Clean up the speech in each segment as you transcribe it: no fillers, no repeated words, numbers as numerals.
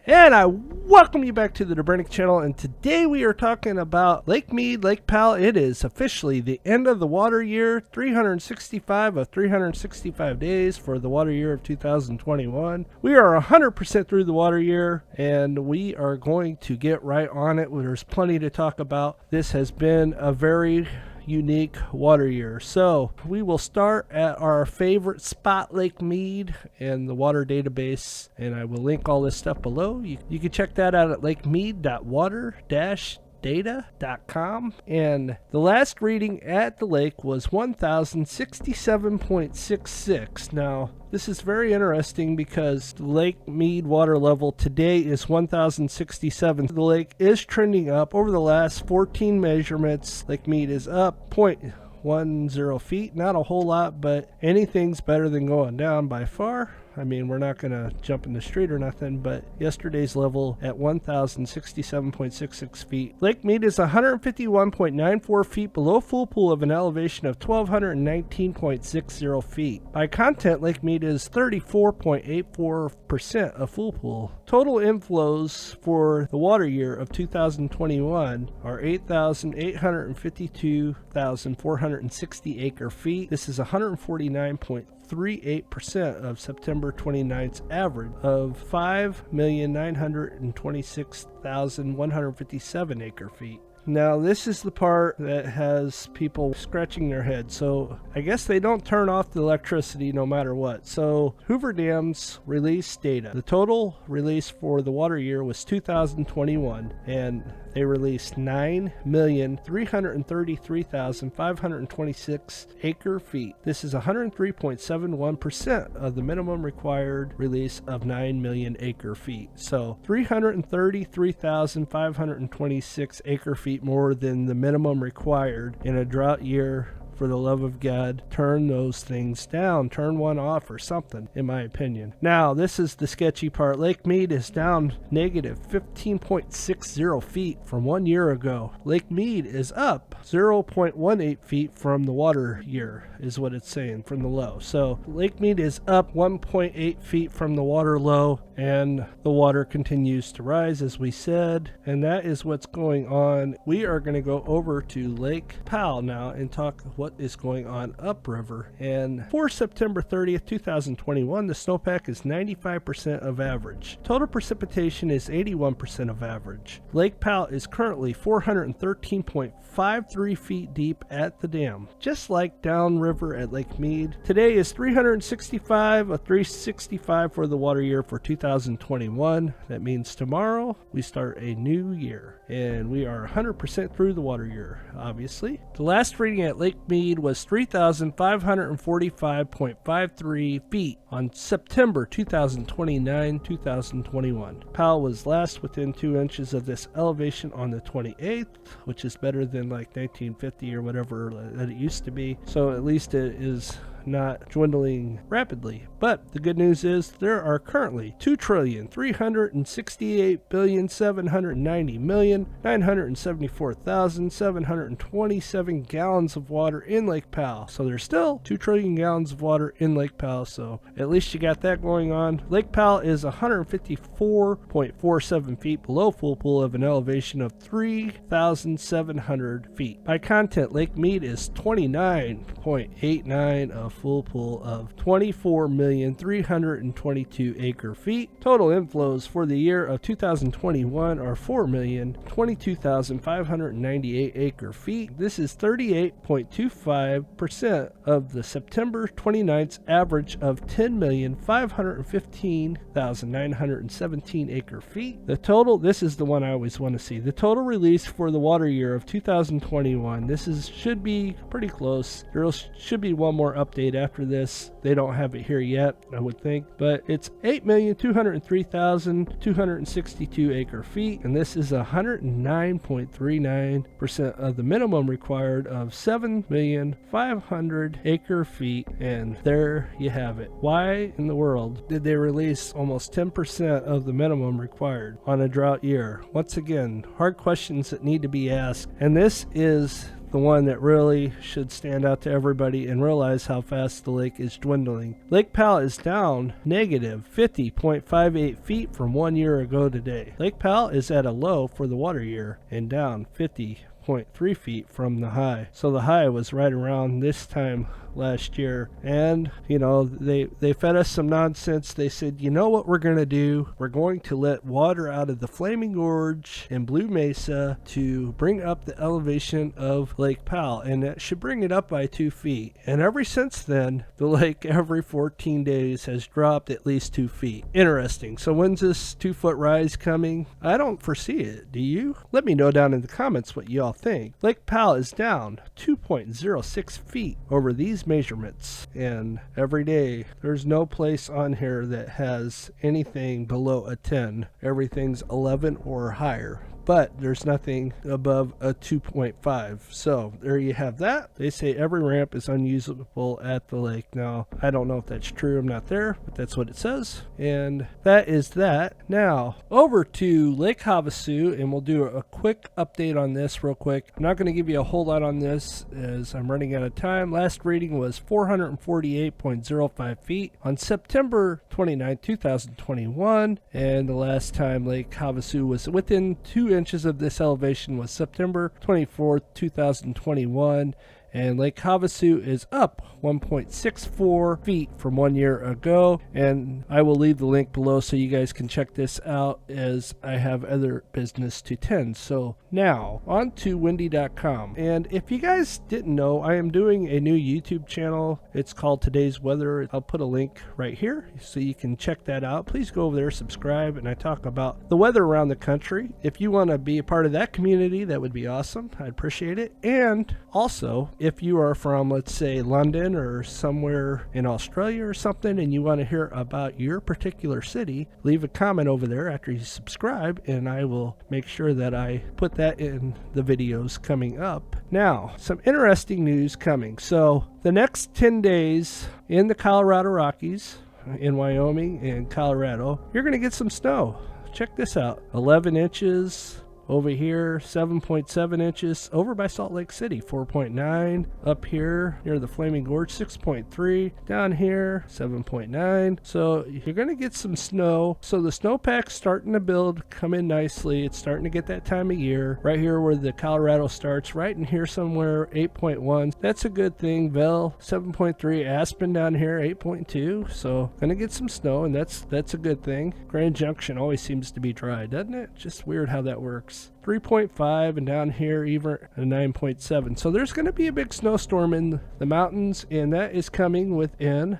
And I welcome you back to the Debernic channel, and today we are talking about Lake Mead, Lake Powell. It is officially the end of the water year, 365 of 365 days for the water year of 2021. We are 100% through the water year, and we are going to get right on it. There's plenty to talk about. This has been a very unique water year. So we will start at our favorite spot, Lake Mead, and the water database, and I will link all this stuff below. You can check that out at lakemead.water-data.com, and the last reading at the lake was 1067.66. Now this is very interesting because the Lake Mead water level today is 1067. The lake is trending up. Over the last 14 measurements, Lake Mead is up 0.10 feet. Not a whole lot, but anything's better than going down by far. I mean, we're not going to jump in the street or nothing, but yesterday's level at 1,067.66 feet. Lake Mead is 151.94 feet below full pool of an elevation of 1,219.60 feet. By content, Lake Mead is 34.84% of full pool. Total inflows for the water year of 2021 are 8,852,460 acre feet. This is 149.38% of September 29th's average of 5,926,157 acre feet. Now this is the part that has people scratching their heads. So I guess they don't turn off the electricity no matter what. So Hoover Dam's release data. The total release for the water year was 2021, and they released 9,333,526 acre feet. This is 103.71% of the minimum required release of 9 million acre feet. So 333,526 acre feet more than the minimum required in a drought year. For the love of God, turn those things down. Turn one off or something, in my opinion. Now, this is the sketchy part. Lake Mead is down negative 15.60 feet from 1 year ago. Lake Mead is up 0.18 feet from the water year, is what it's saying, from the low. So Lake Mead is up 1.8 feet from the water low, and the water continues to rise, as we said, and that is what's going on. We are going to go over to Lake Powell now and talk what is going on upriver. And for September 30th, 2021, the snowpack is 95% of average. Total precipitation is 81% of average. Lake Powell is currently 413.53 feet deep at the dam, just like downriver at Lake Mead. Today is 365 of 365 for the water year for 2021. That means tomorrow we start a new year, and we are 100% through the water year, obviously. The last reading at Lake Mead was 3,545.53 feet on September 2021. Powell was last within 2 inches of this elevation on the 28th, which is better than like 1950 or whatever that it used to be. So at least it is not dwindling rapidly. But the good news is there are currently 2,368,790,974,727 gallons of water in Lake Powell. So there's still 2 trillion gallons of water in Lake Powell, so at least you got that going on. Lake Powell is 154.47 feet below full pool of an elevation of 3,700 feet. By content, Lake Mead is 29.89 of full pool of 24,322 acre feet. Total inflows for the year of 2021 are 4,022,598 acre feet. This is 38.25% of the September 29th's average of 10,515,917 acre feet. The total, this is the one I always want to see. The total release for the water year of 2021. This should be pretty close. There should be one more update after this. They don't have it here yet, I would think, but it's 8,203,262 acre feet, and this is 109.39% of the minimum required of 7,500 acre feet, and there you have it. Why in the world did they release almost 10% of the minimum required on a drought year? Once again, hard questions that need to be asked, and this is the one that really should stand out to everybody and realize how fast the lake is dwindling. Lake Powell is down negative 50.58 feet from 1 year ago today. Lake Powell is at a low for the water year and down 50.3 feet from the high. So the high was right around this time last year. And you know, they fed us some nonsense. They said, you know what we're going to do? We're going to let water out of the Flaming Gorge and Blue Mesa to bring up the elevation of Lake Powell, and that should bring it up by 2 feet. And ever since then, the lake every 14 days has dropped at least 2 feet. Interesting. So when's this 2-foot rise coming? I don't foresee it. Do you? Let me know down in the comments what y'all think. Lake Powell is down 2.06 feet over these measurements, and every day there's no place on here that has anything below a 10. Everything's 11 or higher, but there's nothing above a 2.5. So there you have that. They say every ramp is unusable at the lake. Now, I don't know if that's true. I'm not there, but that's what it says. And that is that. Now, over to Lake Havasu, and we'll do a quick update on this real quick. I'm not going to give you a whole lot on this as I'm running out of time. Last reading was 448.05 feet on September 29, 2021. And the last time Lake Havasu was within 2 inches of this elevation was September 24th, 2021. And Lake Havasu is up 1.64 feet from 1 year ago. And I will leave the link below so you guys can check this out as I have other business to tend. So now on to windy.com. And if you guys didn't know, I am doing a new YouTube channel. It's called Today's Weather. I'll put a link right here so you can check that out. Please go over there, subscribe, and I talk about the weather around the country. If you want to be a part of that community, that would be awesome. I'd appreciate it. And also, if you are from, let's say, London or somewhere in Australia or something, and you want to hear about your particular city, leave a comment over there after you subscribe, and I will make sure that I put that in the videos coming up. Now, some interesting news coming. So the next 10 days in the Colorado Rockies, in Wyoming and Colorado, you're going to get some snow. Check this out. 11 inches. Over here, 7.7 inches. Over by Salt Lake City, 4.9. Up here near the Flaming Gorge, 6.3. Down here, 7.9. So you're going to get some snow. So the snowpack's starting to build, come in nicely. It's starting to get that time of year. Right here where the Colorado starts, right in here somewhere, 8.1. That's a good thing. Vail, 7.3. Aspen down here, 8.2. So going to get some snow, and that's a good thing. Grand Junction always seems to be dry, doesn't it? Just weird how that works. 3.5, and down here even a 9.7. So there's going to be a big snowstorm in the mountains, and that is coming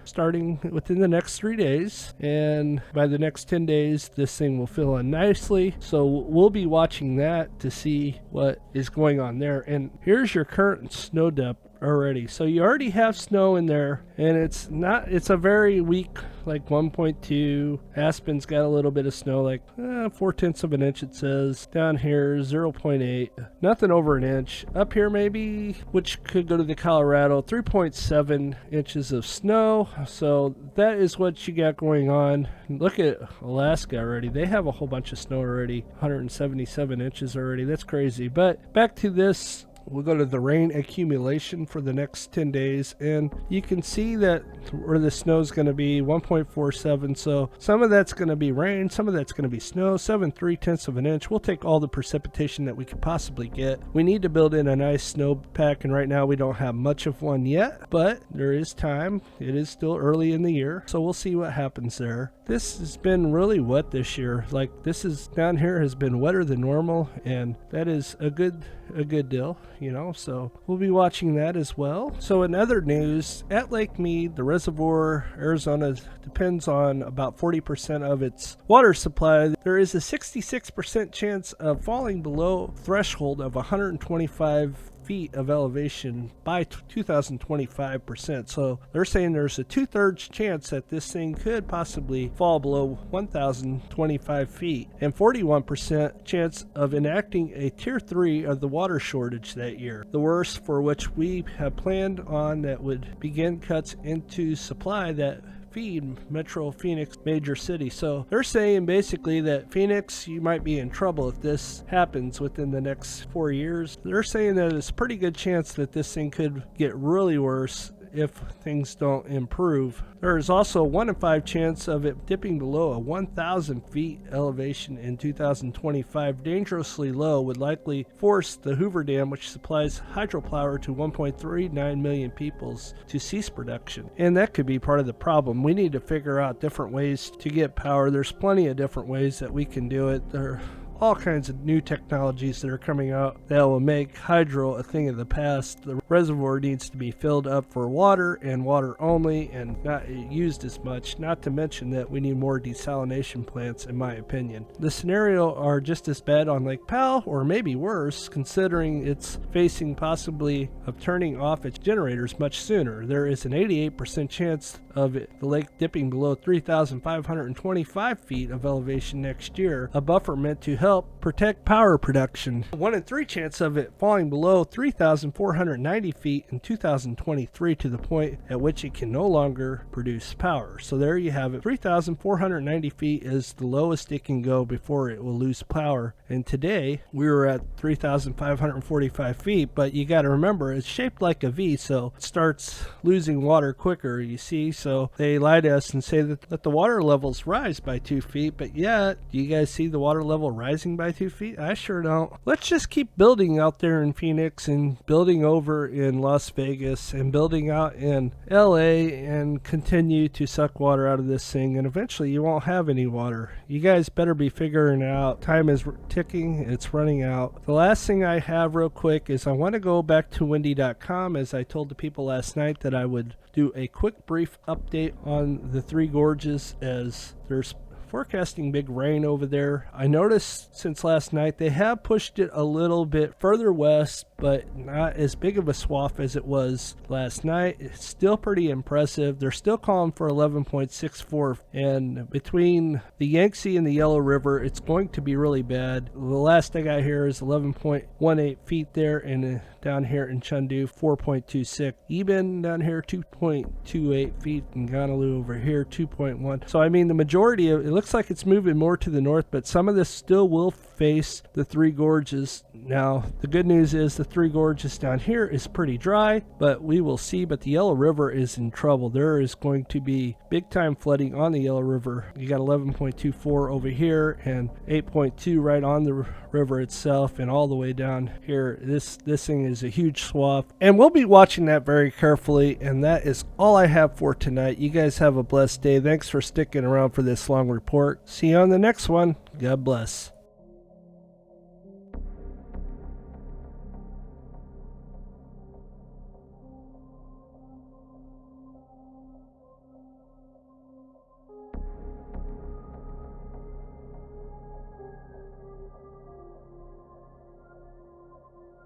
starting within the next 3 days. And by the next 10 days, this thing will fill in nicely. So we'll be watching that to see what is going on there. And here's your current snow depth already. So you already have snow in there, and it's a very weak, like 1.2. Aspen's got a little bit of snow, like 0.4 of an inch it says. Down here 0.8, nothing over an inch. Up here maybe, which could go to the Colorado, 3.7 inches of snow. So that is what you got going on. Look at Alaska already. They have a whole bunch of snow already, 177 inches already. That's crazy. But back to this. We'll go to the rain accumulation for the next 10 days, and you can see that where the snow is going to be 1.47. So some of that's going to be rain, some of that's going to be snow. 7.3 of an inch. We'll take all the precipitation that we could possibly get. We need to build in a nice snowpack, and right now we don't have much of one yet, but there is time. It is still early in the year, so we'll see what happens there. This has been really wet this year. Like, this is down here has been wetter than normal, and that is a good deal, you know, so we'll be watching that as well. So in other news, at Lake Mead, the reservoir, Arizona, depends on about 40% of its water supply. There is a 66% chance of falling below threshold of 125 feet of elevation by 2025%. So they're saying there's a 2/3 chance that this thing could possibly fall below 1,025 feet, and 41% chance of enacting a tier 3 of the water shortage that year, the worst for which we have planned on, that would begin cuts into supply that feed Metro Phoenix major city. So they're saying basically that Phoenix, you might be in trouble if this happens within the next 4 years. They're saying that it's a pretty good chance that this thing could get really worse if things don't improve. There is also a 1 in 5 chance of it dipping below a 1,000 feet elevation in 2025. Dangerously low would likely force the Hoover Dam, which supplies hydropower to 1.39 million peoples, to cease production. And that could be part of the problem. We need to figure out different ways to get power. There's plenty of different ways that we can do it. There all kinds of new technologies that are coming out that will make hydro a thing of the past. The reservoir needs to be filled up for water and water only and not used as much, not to mention that we need more desalination plants, in my opinion. The scenario are just as bad on Lake Powell, or maybe worse, considering it's facing possibly of turning off its generators much sooner. There is an 88% chance of the lake dipping below 3,525 feet of elevation next year, a buffer meant to help protect power production. 1 in 3 chance of it falling below 3,490 feet in 2023 to the point at which it can no longer produce power. So there you have it. 3,490 feet is the lowest it can go before it will lose power. And today we were at 3,545 feet, but you got to remember it's shaped like a V, so it starts losing water quicker, you see. So they lie to us and say that the water levels rise by 2 feet, but yet, do you guys see the water level rising by 2 feet? I sure don't. Let's just keep building out there in Phoenix and building over in Las Vegas and building out in LA and continue to suck water out of this thing, and eventually you won't have any water. You guys better be figuring it out. Time is ticking. It's running out. The last thing I have real quick is I want to go back to windy.com, as I told the people last night that I would do a quick brief update on the Three Gorges, as there's forecasting big rain over there. I noticed since last night they have pushed it a little bit further west, but not as big of a swath as it was last night. It's still pretty impressive. They're still calling for 11.64, and between the Yangtze and the Yellow River, it's going to be really bad. The last I got here is 11.18 feet there, and down here in Chengdu 4.26. Even down here 2.28 feet, in Honolulu over here 2.1. So I mean, the majority of it looks like it's moving more to the north, but some of this still will face the Three Gorges. Now the good news is the Three Gorges down here is pretty dry, but we will see. But the Yellow River is in trouble. There is going to be big time flooding on the Yellow River. You got 11.24 over here and 8.2 right on the river itself, and all the way down here. This thing is a huge swath, and we'll be watching that very carefully. And that is all I have for tonight. You guys have a blessed day. Thanks for sticking around for this long report. See you on the next one. God bless.